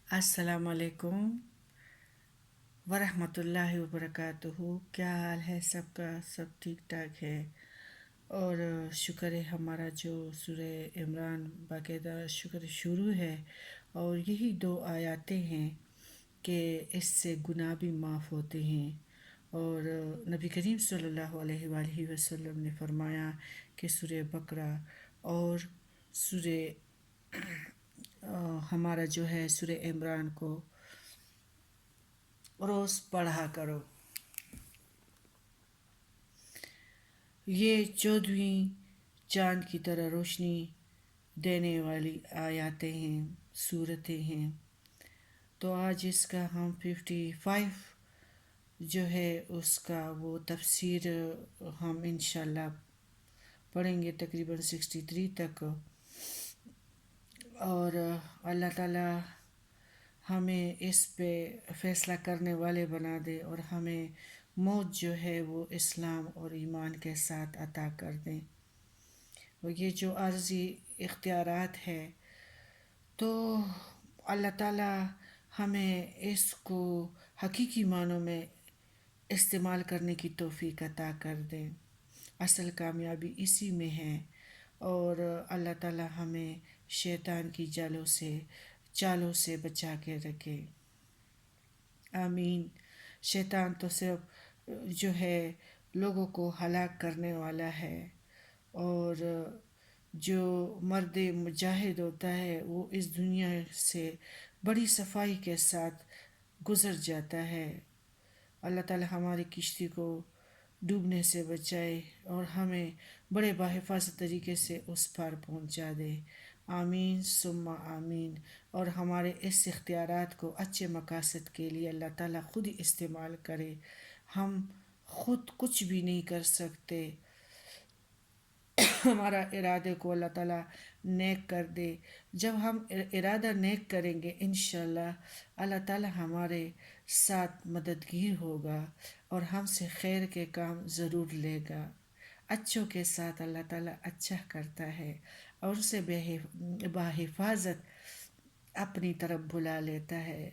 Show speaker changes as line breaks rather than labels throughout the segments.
السلام علیکم ورحمۃ اللہ وبرکاتہ۔ کیا حال ہے سب کا؟ سب ٹھیک ٹھاک ہے؟ اور شکر ہے ہمارا جو سورہ عمران باقاعدہ شکر شروع ہے، اور یہی دو آیاتیں ہیں کہ اس سے گناہ بھی معاف ہوتے ہیں۔ اور نبی کریم صلی اللہ علیہ وآلہ وسلم نے فرمایا کہ سورہ بقرہ اور سورہ ہمارا جو ہے سورہ عمران کو روز پڑھا کرو۔ یہ 14ویں چاند کی طرح روشنی دینے والی آیاتیں ہیں، صورتیں ہیں۔ تو آج اس کا ہم 55 جو ہے اس کا وہ تفسیر ہم انشاءاللہ پڑھیں گے تقریباً 63 تک۔ اور اللہ تعالیٰ ہمیں اس پہ فیصلہ کرنے والے بنا دے، اور ہمیں موت جو ہے وہ اسلام اور ایمان کے ساتھ عطا کر دیں۔ اور یہ جو عارضی اختیارات ہے تو اللہ تعالیٰ ہمیں اس کو حقیقی معنوں میں استعمال کرنے کی توفیق عطا کر دیں۔ اصل کامیابی اسی میں ہے، اور اللہ تعالیٰ ہمیں شیطان کی چالوں سے بچا کے رکھے، آمین۔ شیطان تو صرف جو ہے لوگوں کو ہلاک کرنے والا ہے، اور جو مرد مجاہد ہوتا ہے وہ اس دنیا سے بڑی صفائی کے ساتھ گزر جاتا ہے۔ اللہ تعالیٰ ہماری کشتی کو ڈوبنے سے بچائے اور ہمیں بڑے باحفاظت طریقے سے اس پار پہنچا دے، آمین ثم آمین۔ اور ہمارے اس اختیارات کو اچھے مقاصد کے لیے اللہ تعالیٰ خود ہی استعمال کرے۔ ہم خود کچھ بھی نہیں کر سکتے، ہمارا ارادے کو اللہ تعالیٰ نیک کر دے۔ جب ہم ارادہ نیک کریں گے انشاءاللہ اللہ تعالیٰ ہمارے ساتھ مددگیر ہوگا، اور ہم سے خیر کے کام ضرور لے گا۔ اچھوں کے ساتھ اللہ تعالیٰ اچھا کرتا ہے، اور اسے بحفاظت اپنی طرف بلا لیتا ہے۔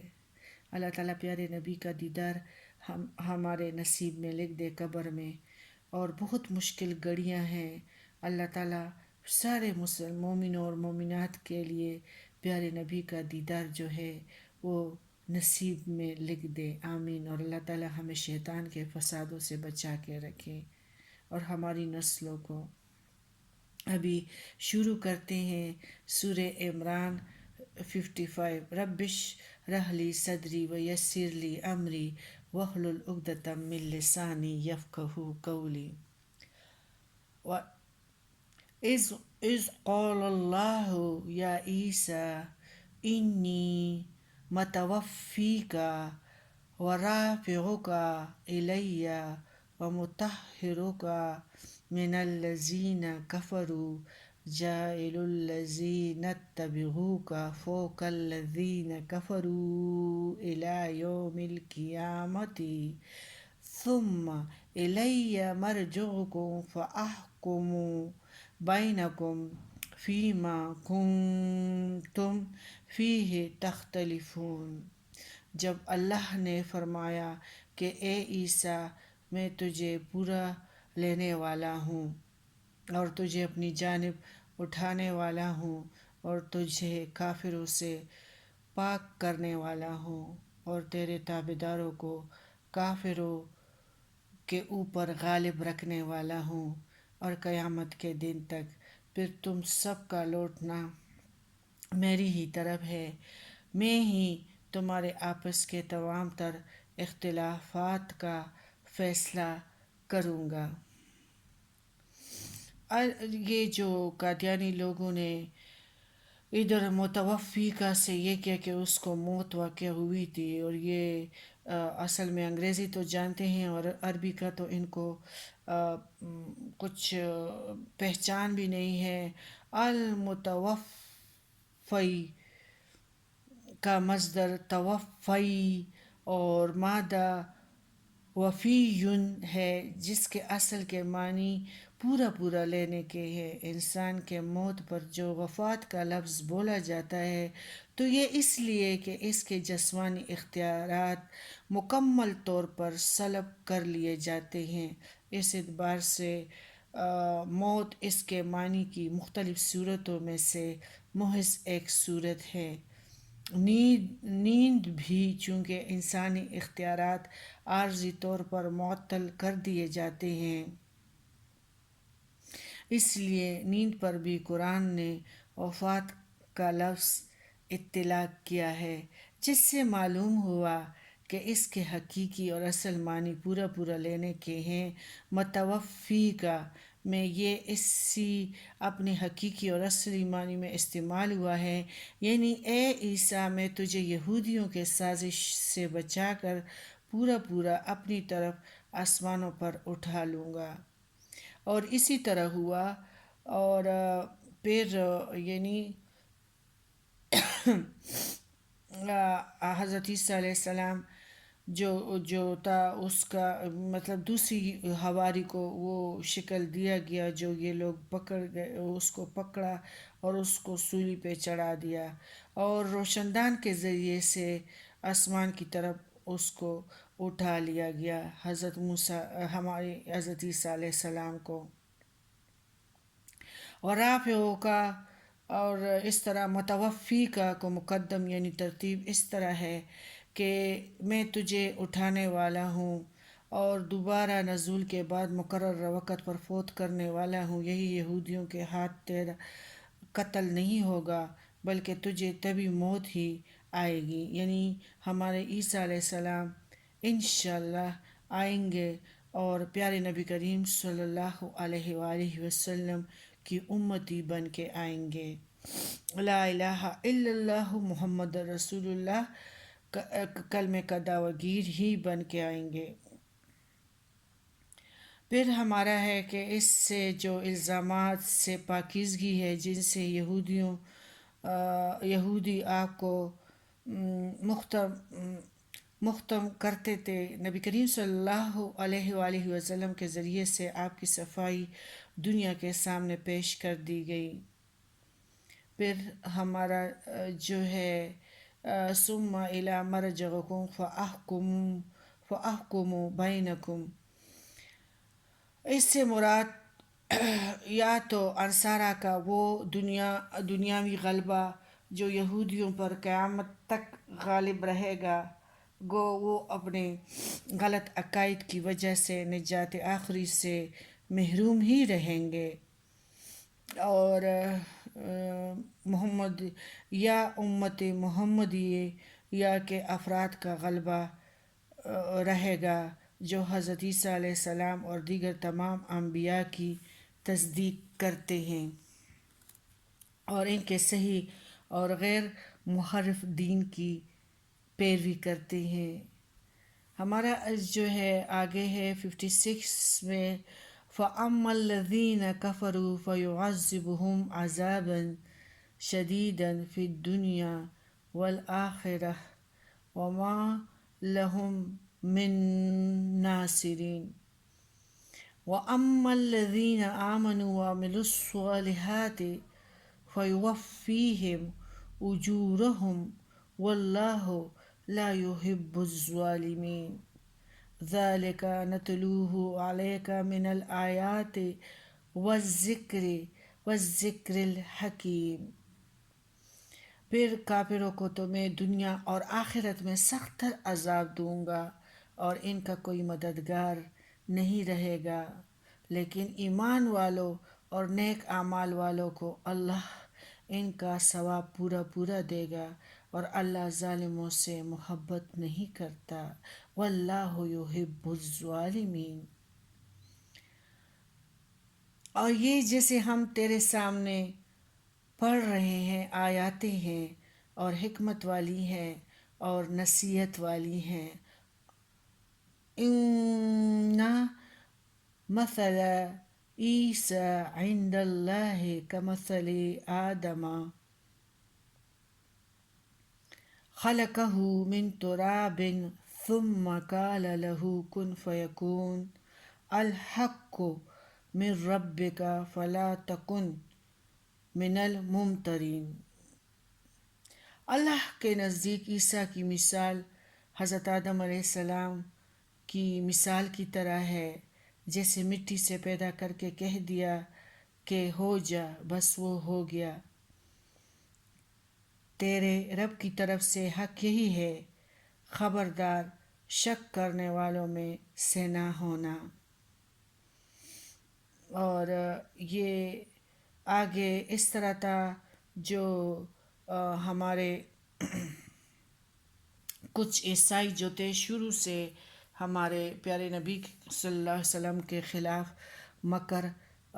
اللہ تعالیٰ پیارے نبی کا دیدار ہمارے نصیب میں لکھ دے قبر میں، اور بہت مشکل گھڑیاں ہیں، اللہ تعالیٰ سارے مومنوں اور مومنات کے لیے پیارے نبی کا دیدار جو ہے وہ نصیب میں لکھ دے، آمین۔ اور اللہ تعالیٰ ہمیں شیطان کے فسادوں سے بچا کے رکھے، اور ہماری نسلوں کو۔ ابھی شروع کرتے ہیں سورہ عمران 55۔ ربش رحلی صدری ویسر لی امری واحلل عقدۃ من لسانی یفقہوا قولی۔ اذ قال اللہ یا عیسیٰ انی متوفیک ورافعک الی ومطہرک من الذین کفروا جاعل الذین اتبعوک فوق الذین کفروا الی یوم القیامۃ ثم الی مرجعکم فاحکم بینکم فیما کنتم فیہ تختلفون۔ جب اللہ نے فرمایا کہ اے عیسیٰ میں تجھے پورا لینے والا ہوں، اور تجھے اپنی جانب اٹھانے والا ہوں، اور تجھے کافروں سے پاک کرنے والا ہوں، اور تیرے تابعداروں کو کافروں کے اوپر غالب رکھنے والا ہوں، اور قیامت کے دن تک پھر تم سب کا لوٹنا میری ہی طرف ہے۔ میں ہی تمہارے آپس کے تمام تر اختلافات کا فیصلہ کروں گا۔ یہ جو قادیانی لوگوں نے ادھر متوفیقہ سے یہ کیا کہ اس کو موت واقع ہوئی تھی، اور یہ اصل میں انگریزی تو جانتے ہیں اور عربی کا تو ان کو کچھ پہچان بھی نہیں ہے۔ المتوفی کا مصدر توفی اور مادہ وفیٌ ہے، جس کے اصل کے معنی پورا پورا لینے کے ہیں۔ انسان کے موت پر جو وفات کا لفظ بولا جاتا ہے تو یہ اس لیے کہ اس کے جسمانی اختیارات مکمل طور پر سلب کر لیے جاتے ہیں۔ اس اعتبار سے موت اس کے معنی کی مختلف صورتوں میں سے محض ایک صورت ہے۔ نیند بھی چونکہ انسانی اختیارات عارضی طور پر معطل کر دیے جاتے ہیں، اس لیے نیند پر بھی قرآن نے وفات کا لفظ اطلاق کیا ہے، جس سے معلوم ہوا کہ اس کے حقیقی اور اصل معنی پورا پورا لینے کے ہیں۔ متوفی کا میں یہ اسی اپنے حقیقی اور اصلی معنی میں استعمال ہوا ہے، یعنی اے عیسیٰ میں تجھے یہودیوں کے سازش سے بچا کر پورا پورا اپنی طرف آسمانوں پر اٹھا لوں گا۔ اور اسی طرح ہوا، اور پھر یعنی حضرت عیسیٰ علیہ السلام جو تھا اس کا مطلب دوسری حواری کو وہ شکل دیا گیا جو یہ لوگ پکڑ گئے، اس کو پکڑا اور اس کو سولی پہ چڑھا دیا اور روشندان کے ذریعے سے آسمان کی طرف اس کو اٹھا لیا گیا، حضرت موسیٰ ہمارے حضرت عیسیٰ علیہ السلام کو۔ اور رافعوں کا اور اس طرح متوفی کا کو مقدم یعنی ترتیب اس طرح ہے کہ میں تجھے اٹھانے والا ہوں اور دوبارہ نزول کے بعد مقررہ وقت پر فوت کرنے والا ہوں۔ یہی یہودیوں کے ہاتھ تیرا قتل نہیں ہوگا بلکہ تجھے تبھی موت ہی آئے گی، یعنی ہمارے عیسیٰ علیہ السلام انشاءاللہ آئیں گے اور پیارے نبی کریم صلی اللہ علیہ وآلہ وسلم کی امتی بن کے آئیں گے۔ لا الہ الا اللہ محمد رسول اللہ کلمے کا دعویٰ گیر ہی بن کے آئیں گے۔ پھر ہمارا ہے کہ اس سے جو الزامات سے پاکیزگی ہے جن سے یہودی آپ کو مختم کرتے تھے، نبی کریم صلی اللہ علیہ وآلہ وسلم کے ذریعے سے آپ کی صفائی دنیا کے سامنے پیش کر دی گئی۔ پھر ہمارا جو ہے ثم الی مرجعکم فاحکم بینکم، اس سے مراد یا تو انصارہ کا وہ دنیاوی غلبہ جو یہودیوں پر قیامت تک غالب رہے گا، گو وہ اپنے غلط عقائد کی وجہ سے نجات آخری سے محروم ہی رہیں گے، اور محمد یا امت محمدیہ یا کے افراد کا غلبہ رہے گا جو حضرت عیسیٰ علیہ السلام اور دیگر تمام انبیاء کی تصدیق کرتے ہیں اور ان کے صحیح اور غیر محرف دین کی پیروی کرتے ہیں۔ ہمارا جو ہے آگے ہے 56 میں فَأَمَّا الَّذِينَ كَفَرُوا فَيُعَذِّبُهُمْ عَذَابًا شَدِيدًا فِي الدُّنْيَا وَالْآخِرَةِ وَمَا لَهُم مِّن نَّاصِرِينَ وَأَمَّا الَّذِينَ آمَنُوا وَعَمِلُوا الصَّالِحَاتِ فَيُوَفِّيهِمْ أُجُورَهُمْ وَاللَّهُ لَا يُحِبُّ الظَّالِمِينَ ذَلِكَ نَتْلُوهُ عَلَيْكَ مِنَ الْآيَاتِ وَالذِّكْرِ الْحَكِيمِ۔ پھر کافروں کو تو میں دنیا اور آخرت میں سخت تر عذاب دوں گا اور ان کا کوئی مددگار نہیں رہے گا، لیکن ایمان والوں اور نیک اعمال والوں کو اللہ ان کا ثواب پورا پورا دے گا، اور اللہ ظالموں سے محبت نہیں کرتا، واللہ یحب الظالمین۔ اور یہ جیسے ہم تیرے سامنے پڑھ رہے ہیں آیاتیں ہیں اور حکمت والی ہیں اور نصیحت والی ہیں۔ ان مثل عیسیٰ عند اللہ کمثل آدم خلقہ من تراب ثم قال له کن فیکون۔ الحق من ربک فلا تکن من الممترین۔ اللہ کے نزدیک عیسیٰ کی مثال حضرت آدم علیہ السلام کی مثال کی طرح ہے، جیسے مٹی سے پیدا کر کے کہہ دیا کہ ہو جا، بس وہ ہو گیا۔ تیرے رب کی طرف سے حق یہی ہے، خبردار شک کرنے والوں میں سے نہ ہونا۔ اور یہ آگے اس طرح تھا جو ہمارے کچھ عیسائی جو تھے شروع سے ہمارے پیارے نبی صلی اللہ علیہ وسلم کے خلاف مکر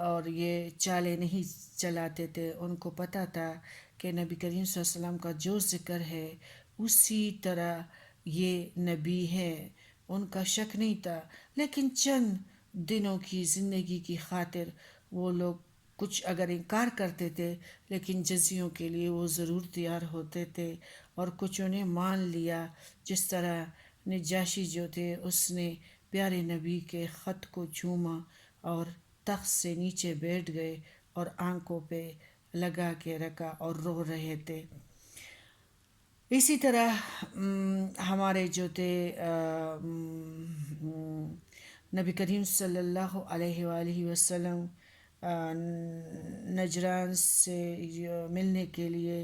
اور یہ چالیں نہیں چلاتے تھے۔ ان کو پتہ تھا کہ نبی کریم صلی اللہ علیہ وسلم کا جو ذکر ہے اسی طرح یہ نبی ہے، ان کا شک نہیں تھا، لیکن چند دنوں کی زندگی کی خاطر وہ لوگ کچھ اگر انکار کرتے تھے لیکن جزیوں کے لیے وہ ضرور تیار ہوتے تھے، اور کچھ انہیں مان لیا، جس طرح نجاشی جو تھے اس نے پیارے نبی کے خط کو چوما اور تخت سے نیچے بیٹھ گئے اور آنکھوں پہ لگا کے رکھا اور رو رہے تھے۔ اسی طرح ہمارے جو تھے نبی کریم صلی اللہ علیہ وآلہ وسلم نجران سے ملنے کے لیے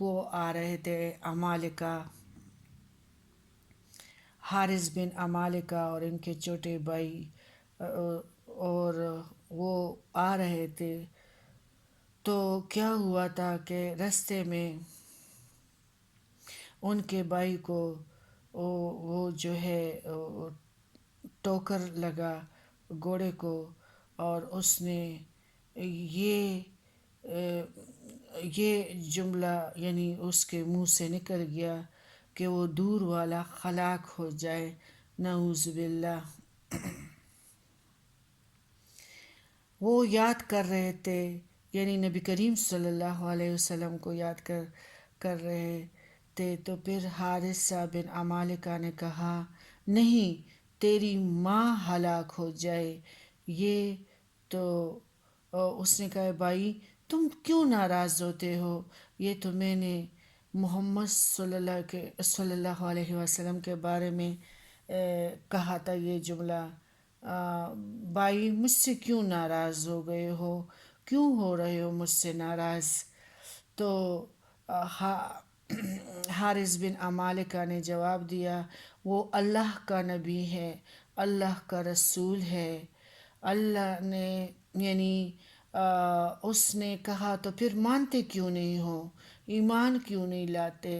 وہ آ رہے تھے، عمالقہ، حارث بن عمالقہ اور ان کے چھوٹے بھائی، اور وہ آ رہے تھے۔ تو کیا ہوا تھا کہ رستے میں ان کے بھائی کو وہ جو ہے ٹوکر لگا گھوڑے کو، اور اس نے یہ جملہ یعنی اس کے منہ سے نکل گیا کہ وہ دور والا ہلاک ہو جائے، نعوذ باللہ۔ وہ یاد کر رہے تھے، یعنی نبی کریم صلی اللہ علیہ وسلم کو یاد کر رہے تھے۔ تو پھر حارثہ بن عمالقہ نے کہا، نہیں، تیری ماں ہلاک ہو جائے۔ یہ تو اس نے کہا، بھائی تم کیوں ناراض ہوتے ہو؟ یہ تو میں نے محمد صلی اللہ علیہ وسلم کے بارے میں کہا تھا یہ جملہ۔ بھائی مجھ سے کیوں ناراض ہو گئے ہو؟ کیوں ہو رہے ہو مجھ سے ناراض؟ تو حارث بن عمالقہ نے جواب دیا، وہ اللہ کا نبی ہے، اللہ کا رسول ہے۔ اللہ نے یعنی اس نے کہا تو پھر مانتے کیوں نہیں ہو، ایمان کیوں نہیں لاتے؟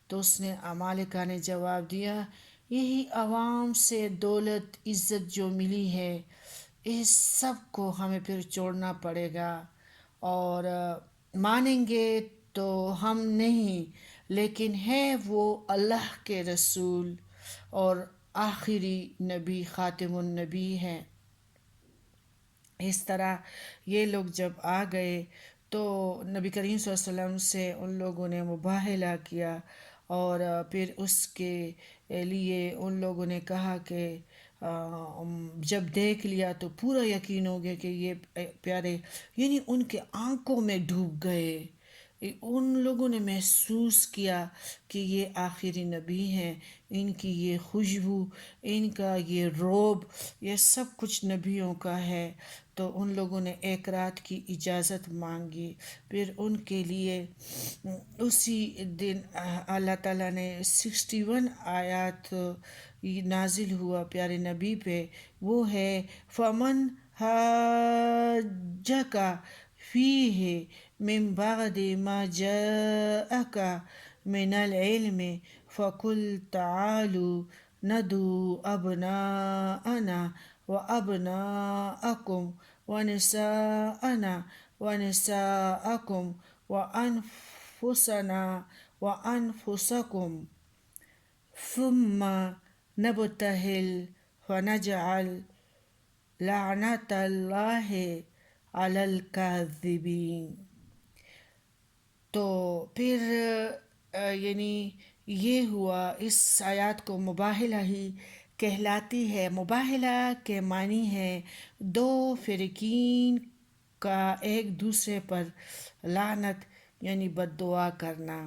تو اس نے عمالقہ نے جواب دیا، یہی عوام سے دولت عزت جو ملی ہے اس سب کو ہمیں پھر چھوڑنا پڑے گا، اور مانیں گے تو ہم نہیں، لیکن ہے وہ اللہ کے رسول اور آخری نبی، خاتم النبی ہے۔ اس طرح یہ لوگ جب آ گئے تو نبی کریم صلی اللہ علیہ وسلم سے ان لوگوں نے مباہلہ کیا، اور پھر اس کے لیے ان لوگوں نے کہا کہ جب دیکھ لیا تو پورا یقین ہو گیا کہ یہ پیارے، یعنی ان کے آنکھوں میں ڈوب گئے۔ ان لوگوں نے محسوس کیا کہ یہ آخری نبی ہیں، ان کی یہ خوشبو، ان کا یہ روب، یہ سب کچھ نبیوں کا ہے۔ تو ان لوگوں نے ایک رات کی اجازت مانگی، پھر ان کے لیے اسی دن اللہ تعالیٰ نے 61 آیات نازل ہوا پیارے نبی پہ، وہ ہے فَمَنْ حَاجَّكَ فِيهِ مِنْ بَعْدِ مَا جَاءَكَ مِنَ الْعِلْمِ فَقُلْ تَعَالُوا نَدْعُو أَبْنَاءَنَا وَأَبْنَاءَكُمْ وَنِسَاءَنَا وَنِسَاءَكُمْ وَأَنفُسَنَا وَأَنفُسَكُمْ ثُمَّ نَبْتَهِلْ فَنَجْعَلْ لَعْنَتَ اللَّهِ عَلَى الْكَاذِبِينَ۔ تو پھر یعنی یہ ہوا، اس آیات کو مباہلہ ہی کہلاتی ہے۔ مباہلہ کے معنی ہے دو فریقین کا ایک دوسرے پر لعنت یعنی بد دعا کرنا۔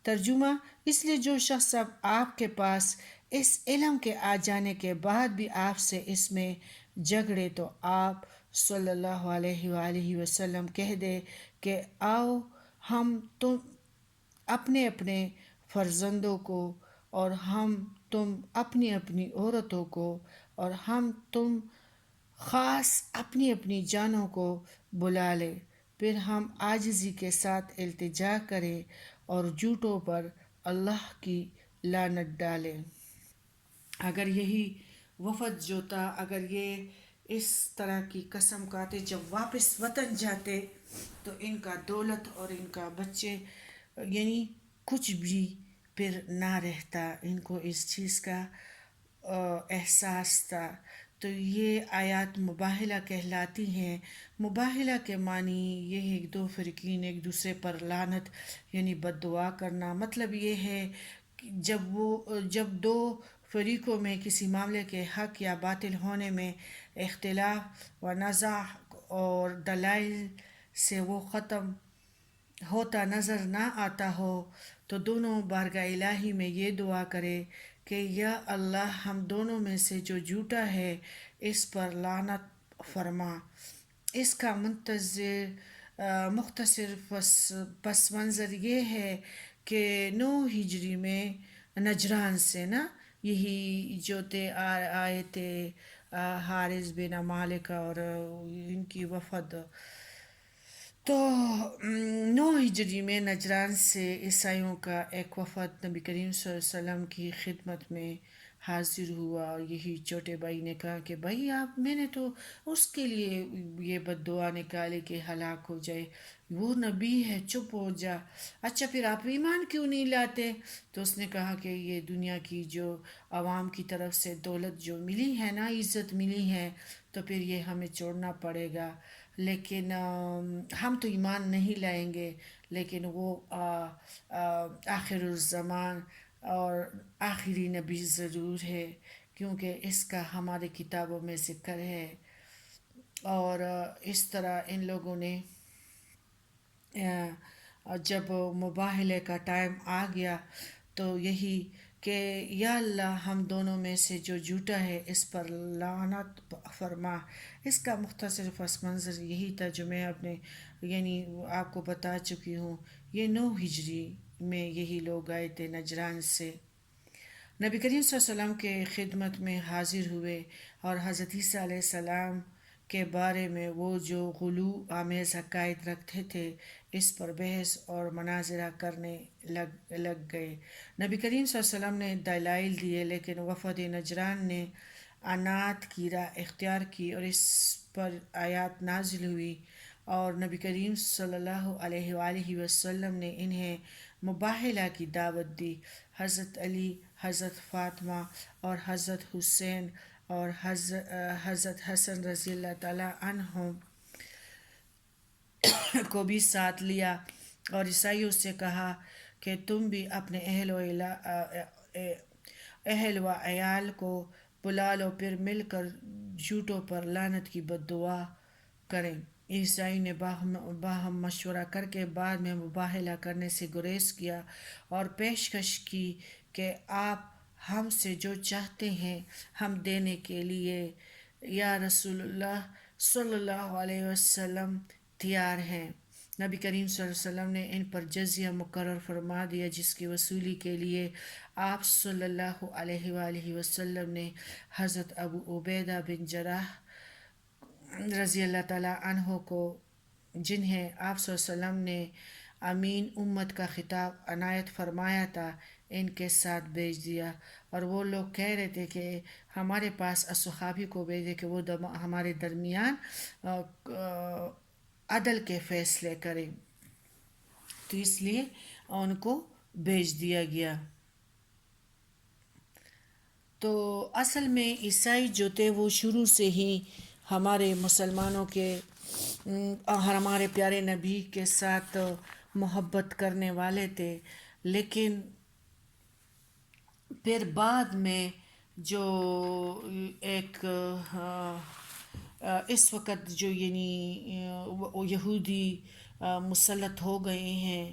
ترجمہ: اس لیے جو شخص اب آپ کے پاس اس علم کے آ جانے کے بعد بھی آپ سے اس میں جھگڑے تو آپ صلی اللہ علیہ وآلہ وسلم کہہ دے کہ آؤ ہم تم اپنے اپنے فرزندوں کو، اور ہم تم اپنی اپنی عورتوں کو، اور ہم تم خاص اپنی اپنی جانوں کو بلا لے، پھر ہم عاجزی کے ساتھ التجا کریں اور جھوٹوں پر اللہ کی لعنت ڈالیں۔ اگر یہی وفد جو تھا، اگر یہ اس طرح کی قسم کھاتے جب واپس وطن جاتے تو ان کا دولت اور ان کا بچے یعنی کچھ بھی پھر نہ رہتا، ان کو اس چیز کا احساس تھا۔ تو یہ آیات مباہلہ کہلاتی ہیں۔ مباہلہ کے معنی یہ ہے دو فریقین ایک دوسرے پر لعنت یعنی بد دعا کرنا۔ مطلب یہ ہے کہ جب دو فریقوں میں کسی معاملے کے حق یا باطل ہونے میں اختلاف و نزاع اور دلائل سے وہ ختم ہوتا نظر نہ آتا ہو تو دونوں بارگاہ الہی میں یہ دعا کرے کہ یا اللہ ہم دونوں میں سے جو جھوٹا ہے اس پر لعنت فرما۔ اس کا مختصر پس منظر یہ ہے کہ 9 ہجری میں نجران سے یہی جو آئے تھے حارث بن مالک اور ان کی وفد، تو 9 ہجری میں نجران سے عیسائیوں کا ایک وفد نبی کریم صلی اللہ علیہ وسلم کی خدمت میں حاضر ہوا، اور یہی چھوٹے بھائی نے کہا کہ بھائی میں نے تو اس کے لیے یہ بد دعا نکالی کہ ہلاک ہو جائے، وہ نبی ہے، چپ ہو جا، اچھا پھر آپ ایمان کیوں نہیں لاتے؟ تو اس نے کہا کہ یہ دنیا کی جو عوام کی طرف سے دولت جو ملی ہے عزت ملی ہے، تو پھر یہ ہمیں چھوڑنا پڑے گا، لیکن ہم تو ایمان نہیں لائیں گے، لیکن وہ آخر الزمان اور آخری نبی ضرور ہے، کیونکہ اس کا ہمارے کتابوں میں ذکر ہے۔ اور اس طرح ان لوگوں نے جب مباہلے کا ٹائم آ گیا تو یہی کہ یا اللہ ہم دونوں میں سے جو جھوٹا ہے اس پر لعنت فرما۔ اس کا مختصر پس منظر یہی تھا جو میں اپنے آپ کو بتا چکی ہوں۔ یہ 9 ہجری میں یہی لوگ آئے تھے نجران سے، نبی کریم صلی اللہ علیہ وسلم کے خدمت میں حاضر ہوئے، اور حضرت عیسیٰ علیہ السلام کے بارے میں وہ جو غلو آمیز عقائد رکھتے تھے اس پر بحث اور مناظرہ کرنے لگ گئے۔ نبی کریم صلی اللہ علیہ وسلم نے دلائل دیے، لیکن وفد نجران نے عناد کی راہ اختیار کی اور اس پر آیات نازل ہوئی، اور نبی کریم صلی اللہ علیہ وآلہ وسلم نے انہیں مباہلہ کی دعوت دی۔ حضرت علی، حضرت فاطمہ اور حضرت حسین اور حضرت حسن رضی اللہ تعالیٰ عنہم کو بھی ساتھ لیا، اور عیسائیوں سے کہا کہ تم بھی اپنے اہل و عیال کو بلا لو، پھر مل کر جھوٹوں پر لعنت کی بد دعا کریں۔ عیسائی نے باہم مشورہ کر کے بعد میں مباہلہ کرنے سے گریز کیا اور پیشکش کی کہ آپ ہم سے جو چاہتے ہیں ہم دینے کے لیے یا رسول اللہ صلی اللہ علیہ وسلم تیار ہیں۔ نبی کریم صلی اللہ علیہ وسلم نے ان پر جزیہ مقرر فرما دیا، جس کی وصولی کے لیے آپ صلی اللہ علیہ وآلہ وسلم نے حضرت ابو عبیدہ بن جراح رضی اللہ تعالیٰ عنہ کو، جنہیں آپ صلی اللہ علیہ وسلم نے امین امت کا خطاب عنایت فرمایا تھا، ان کے ساتھ بھیج دیا، اور وہ لوگ کہہ رہے تھے کہ ہمارے پاس اصحابی کو بھیجے کہ وہ ہمارے درمیان عدل کے فیصلے کریں، تو اس لیے ان کو بھیج دیا گیا۔ تو اصل میں عیسائی جو تھے وہ شروع سے ہی ہمارے مسلمانوں کے ہمارے پیارے نبی کے ساتھ محبت کرنے والے تھے، لیکن پھر بعد میں جو ایک اس وقت جو یعنی وہ یہودی مسلط ہو گئے ہیں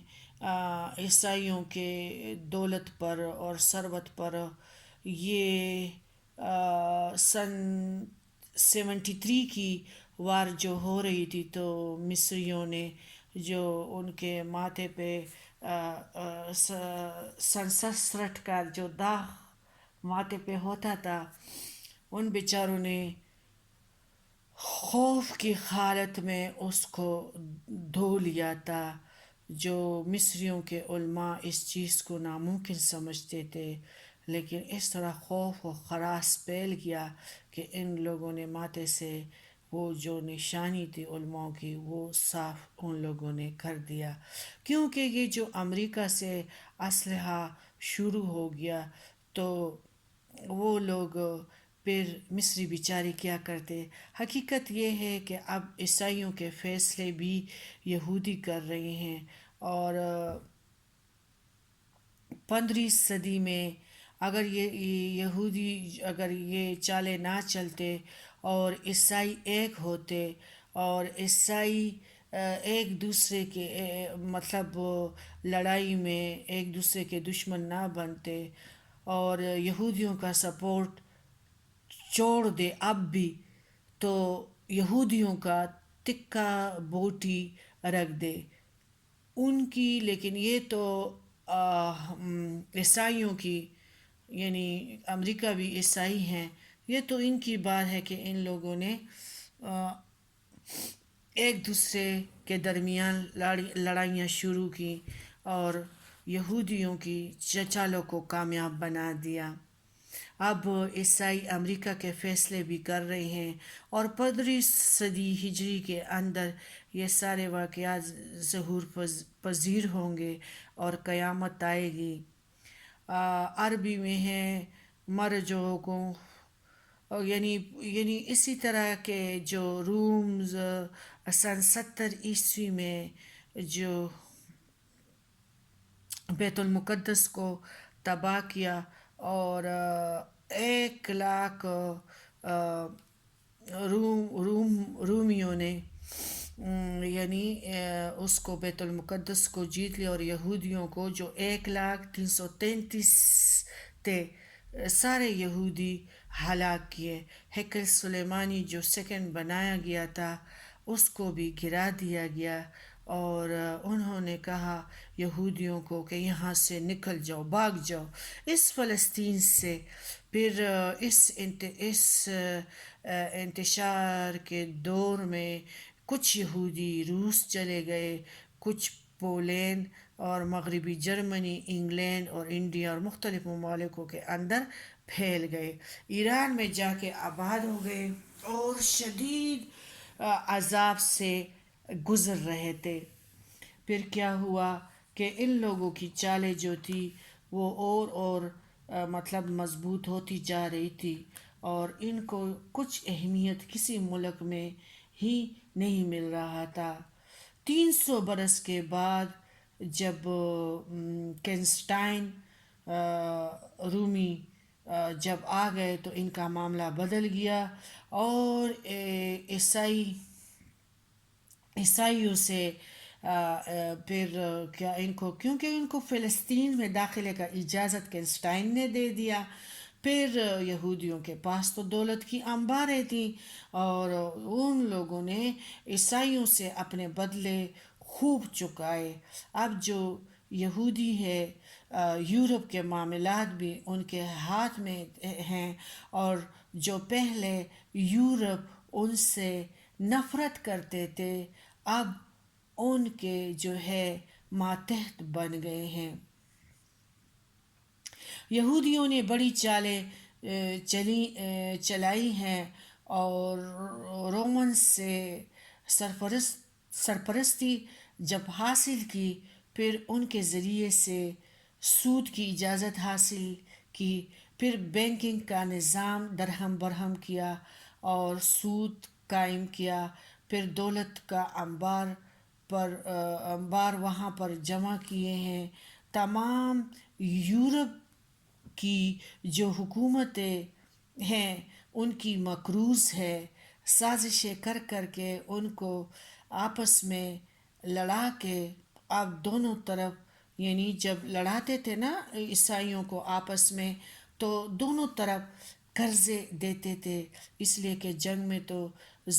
عیسائیوں کے دولت پر اور ثروت پر، یہ سن 73 کی وار جو ہو رہی تھی تو مصریوں نے جو ان کے ماتھے پہ سن 67 کا جو داغ ماتھے پہ ہوتا تھا، ان بیچاروں نے خوف کی حالت میں اس کو دھو لیا تھا. جو مصریوں کے علماء اس چیز کو ناممکن سمجھتے تھے، لیکن اس طرح خوف و ہراس پھیل گیا کہ ان لوگوں نے ماتھے سے وہ جو نشانی تھی علماء کی وہ صاف ان لوگوں نے کر دیا، کیونکہ یہ جو امریکہ سے اسلحہ شروع ہو گیا تو وہ لوگ پھر مصری بیچارے کیا کرتے. حقیقت یہ ہے کہ اب عیسائیوں کے فیصلے بھی یہودی کر رہے ہیں، اور 15ویں صدی میں اگر یہ یہودی اگر یہ چالیں نہ چلتے اور عیسائی ایک ہوتے اور عیسائی ایک دوسرے کے مطلب لڑائی میں ایک دوسرے کے دشمن نہ بنتے اور یہودیوں کا سپورٹ چھوڑ دے اب بھی، تو یہودیوں کا تکہ بوٹی رکھ دے ان کی. لیکن یہ تو عیسائیوں کی، یعنی امریکہ بھی عیسائی ہیں، یہ تو ان کی بات ہے کہ ان لوگوں نے ایک دوسرے کے درمیان لڑائیاں شروع کی اور یہودیوں کی چالوں کو کامیاب بنا دیا. اب عیسائی امریکہ کے فیصلے بھی کر رہے ہیں، اور 15ویں صدی ہجری کے اندر یہ سارے واقعات ظہور پذیر ہوں گے اور قیامت آئے گی. عربی میں ہے مرجو کو، یعنی اسی طرح کے جو رومز سن 70 میں جو بیت المقدس کو تباہ کیا اور 1 لاکھ رومیوں نے یعنی اس کو بیت المقدس کو جیت لیا، اور یہودیوں کو جو 1,333 تھے سارے یہودی ہلاک کیے. ہیکل سلیمانی جو سیکنڈ بنایا گیا تھا اس کو بھی گرا دیا گیا، اور انہوں نے کہا یہودیوں کو کہ یہاں سے نکل جاؤ، بھاگ جاؤ اس فلسطین سے. پھر اس انتشار کے دور میں کچھ یہودی روس چلے گئے، کچھ پولینڈ اور مغربی جرمنی، انگلینڈ اور انڈیا اور مختلف ممالکوں کے اندر پھیل گئے، ایران میں جا کے آباد ہو گئے اور شدید عذاب سے گزر رہے تھے. پھر کیا ہوا کہ ان لوگوں کی چالیں جو تھی وہ اور مطلب مضبوط ہوتی جا رہی تھی، اور ان کو کچھ اہمیت کسی ملک میں ہی نہیں مل رہا تھا. 300 برس کے بعد جب کنسٹائن رومی جب آ گئے تو ان کا معاملہ بدل گیا، اور عیسائیوں سے پھر کیا ان کو، کیونکہ ان کو فلسطین میں داخلے کا اجازت کنسٹائن نے دے دیا. پھر یہودیوں کے پاس تو دولت کی انباریں تھیں، اور ان لوگوں نے عیسائیوں سے اپنے بدلے خوب چکائے. اب جو یہودی ہے یورپ کے معاملات بھی ان کے ہاتھ میں ہیں، اور جو پہلے یورپ ان سے نفرت کرتے تھے اب ان کے جو ہے ماتحت بن گئے ہیں. یہودیوں نے بڑی چالیں چلائی ہیں اور رومن سے سرپرستی جب حاصل کی، پھر ان کے ذریعے سے سود کی اجازت حاصل کی، پھر بینکنگ کا نظام درہم برہم کیا اور سود قائم کیا، پھر دولت کا انبار وہاں پر جمع کیے ہیں. تمام یورپ کی جو حکومتیں ہیں ان کی مقروض ہے، سازشیں کر کر کے ان کو آپس میں لڑا کے، اب دونوں طرف یعنی جب لڑاتے تھے نا عیسائیوں کو آپس میں، تو دونوں طرف قرضے دیتے تھے، اس لیے کہ جنگ میں تو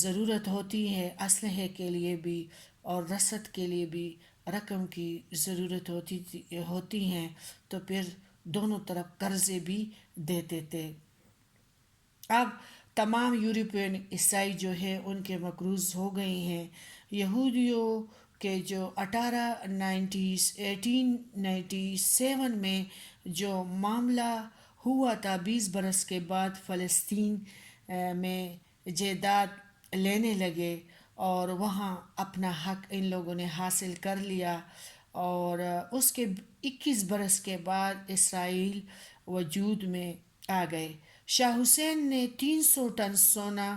ضرورت ہوتی ہے اسلحے کے لیے بھی اور رسد کے لیے بھی رقم کی ضرورت ہوتی ہیں، تو پھر دونوں طرف قرضے بھی دیتے تھے۔ اب تمام یورپین عیسائی جو ہے ان کے مقروض ہو گئے ہیں۔ یہودیوں کے جو 1897 میں جو معاملہ ہوا تھا، 20 برس کے بعد فلسطین میں جائیداد لینے لگے اور وہاں اپنا حق ان لوگوں نے حاصل کر لیا، اور اس کے 21 برس کے بعد اسرائیل وجود میں آ گئے۔ شاہ حسین نے 300 ٹن سونا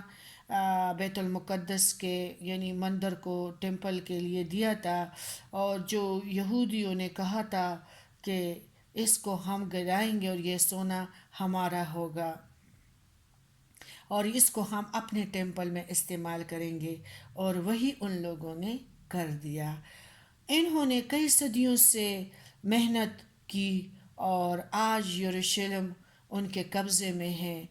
بیت المقدس کے یعنی مندر کو ٹیمپل کے لیے دیا تھا، اور جو یہودیوں نے کہا تھا کہ اس کو ہم گرائیں گے اور یہ سونا ہمارا ہوگا اور اس کو ہم اپنے ٹیمپل میں استعمال کریں گے، اور وہی ان لوگوں نے کر دیا۔ انہوں نے کئی صدیوں سے محنت کی اور آج یروشلم ان کے قبضے میں ہے۔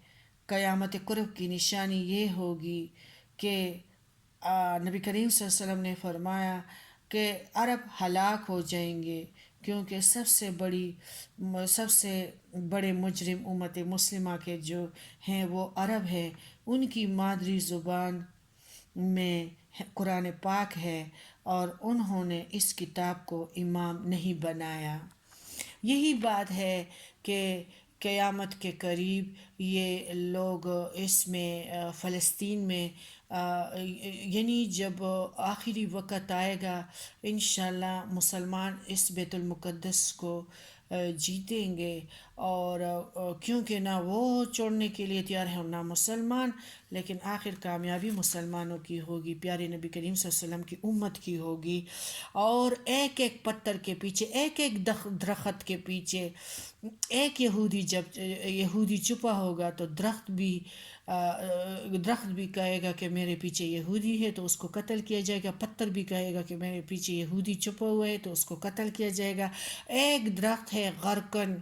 قیامت قرب کی نشانی یہ ہوگی کہ نبی کریم صلی اللہ علیہ وسلم نے فرمایا کہ عرب ہلاک ہو جائیں گے، کیونکہ سب سے بڑے مجرم امت مسلمہ کے جو ہیں وہ عرب ہیں، ان کی مادری زبان میں قرآن پاک ہے اور انہوں نے اس کتاب کو امام نہیں بنایا۔ یہی بات ہے کہ قیامت کے قریب یہ لوگ اس میں فلسطین میں یعنی جب آخری وقت آئے گا انشاءاللہ مسلمان اس بیت المقدس کو جیتیں گے، اور کیونکہ نہ وہ چھوڑنے کے لیے تیار ہے اور نہ مسلمان، لیکن آخر کامیابی مسلمانوں کی ہوگی، پیارے نبی کریم صلی اللہ علیہ وسلم کی امت کی ہوگی، اور ایک ایک پتھر کے پیچھے، ایک ایک درخت کے پیچھے ایک جب یہودی چھپا ہوگا تو درخت بھی کہے گا کہ میرے پیچھے یہودی ہے تو اس کو قتل کیا جائے گا، پتھر بھی کہے گا کہ میرے پیچھے یہودی چھپا ہوا ہے تو اس کو قتل کیا جائے گا۔ ایک درخت ہے غرقن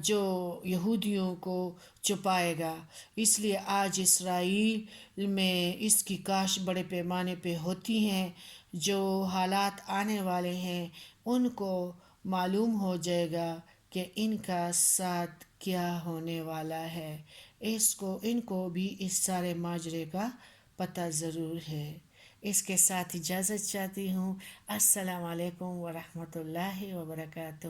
جو یہودیوں کو چھپائے گا، اس لیے آج اسرائیل میں اس کی کاشت بڑے پیمانے پہ ہوتی ہیں۔ جو حالات آنے والے ہیں ان کو معلوم ہو جائے گا کہ ان کا ساتھ کیا ہونے والا ہے، ان کو بھی اس سارے ماجرے کا پتہ ضرور ہے۔ اس کے ساتھ اجازت چاہتی ہوں۔ السلام علیکم ورحمۃ اللہ وبرکاتہ۔